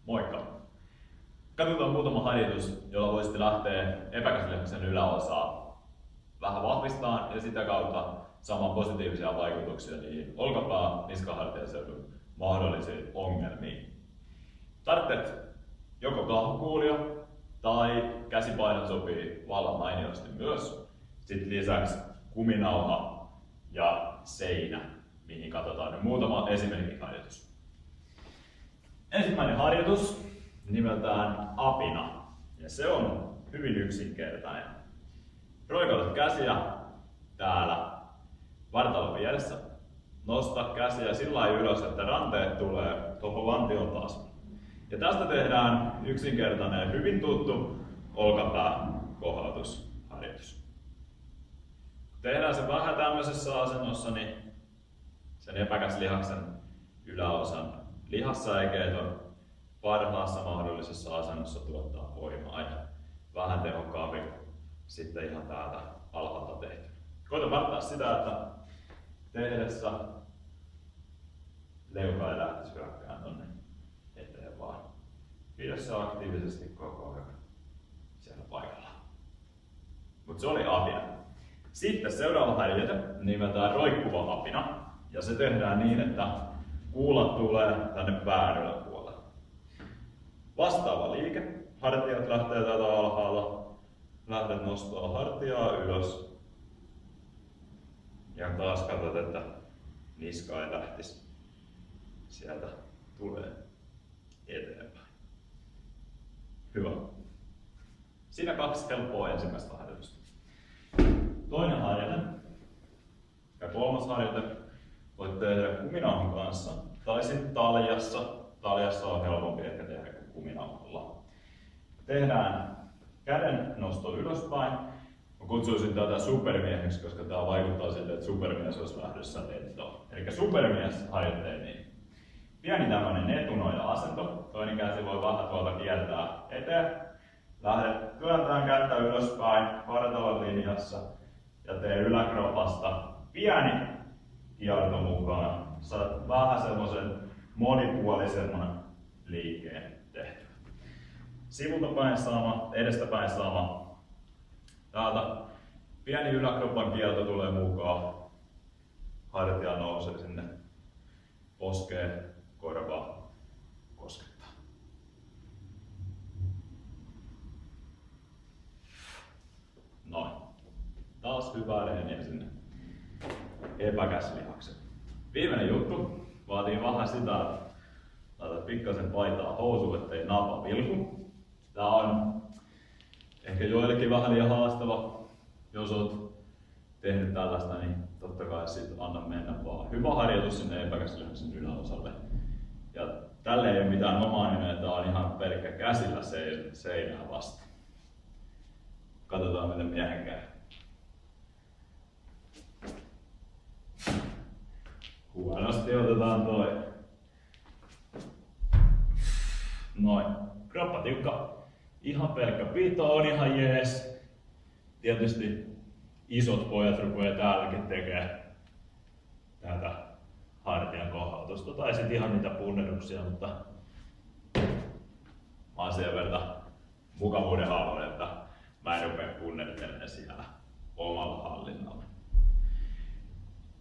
Moikka! Katsotaan muutama harjoitus, jolla voisitte lähteä epäkäsilihaksen yläosaa vähän vahvistamaan ja sitä kautta saamaan positiivisia vaikutuksia niihin olkapää- niskahartiaseudun mahdollisiin ongelmiin. Tarvitset joko kahvakuulia tai käsipaino sopii vallan mainiosti myös. Sitten lisäksi kuminauha ja seinä, mihin katsotaan nyt muutama esimerkkiharjoitus. Ensimmäinen harjoitus nimeltään apina ja se on hyvin yksinkertainen. Roikautat käsiä täällä vartalon vieressä. Nosta käsiä sillä lailla ylös, että ranteet tulee lantion taas. Ja tästä tehdään yksinkertainen ja hyvin tuttu olkapääkohautusharjoitus. Tehdään se vähän tämmöisessä asennossa, niin sen epäkäslihaksen yläosan lihassäikeet on parhaassa mahdollisessa asennossa tuottaa voimaa ja vähän tehokkaampi sitten ihan täältä alhaalta tehty. Koita välttää sitä, että tehdessä leuka ei lähtisi hyökkään tonne eteen vaan. Pidä se aktiivisesti koko ajan siellä paikalla. Mut se oli apina. Sitten seuraava harjoite nimeltään roikkuva apina. Ja se tehdään niin, että kuulat tulee tänne pään yläpuolelle. Vastaava liike. Hartiat lähtee täältä alhaalta. Lähdet nostaa hartiaa ylös. Ja taas katsot, että niska ei lähtisi sieltä tulee eteenpäin. Hyvä. Siinä 2 helppoa ensimmäistä harjoitusta. Toinen harjoite ja kolmas harjoite voit tehdä kuminauhan kanssa tai sitten taljassa. Taljassa on helpompi ehkä tehdä kuin kuminauhalla. Tehdään käden nosto ylöspäin. Mä kutsuisin tätä supermieheksi, koska tää vaikuttaa siltä, että supermies olisi lähdössä lentoon. Eli supermies harjoitteen niin. Pieni tämmönen etunoja-asento. Toinen käsi voi vähän tuolta kiertää eteen. Lähdet työntämään kättä ylöspäin vartalon linjassa ja tee yläkropasta pieni kierto mukaan. Saat vähän semmosen monipuolisemman liikkeen tehtyä. Sivulta päin sama, edestä päin sama. Täältä pieni yläkropan kierto tulee mukaan. Hartia nousee sinne poskeen, korvaan koskettaa. Noin. Taas hyvää reeniä sinne epäkäslihaksen. Viimeinen juttu vaatii vähän sitä, että laitat pikkasen paitaa housuun, ettei napa vilku. Tää on ehkä joillekin vähän liian haastava. Jos oot tehnyt tällaista, niin totta kai sit anna mennä vaan. Hyvä harjoitus sinne epäkäslihaksen yläosalle. Ja tälle ei ole mitään omaa nimeä, tää on ihan pelkkä käsillä seinää vasta. Katsotaan miten miehen käy. Huonosti otetaan toi. Noin. Kroppa tiukka. Ihan pelkkä pito on ihan jees. Tietysti isot pojat rupeaa täälläkin tekee tätä hartian kohautusta tai sit ihan niitä punneruksia, mutta mä oon sen verran mukavuuden haluan, että mä en rupea punnertelemaan siellä omalla hallinnalla.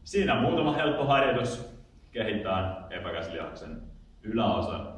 Siinä muutama helppo harjoitus kehittää epäkäslihaksen yläosan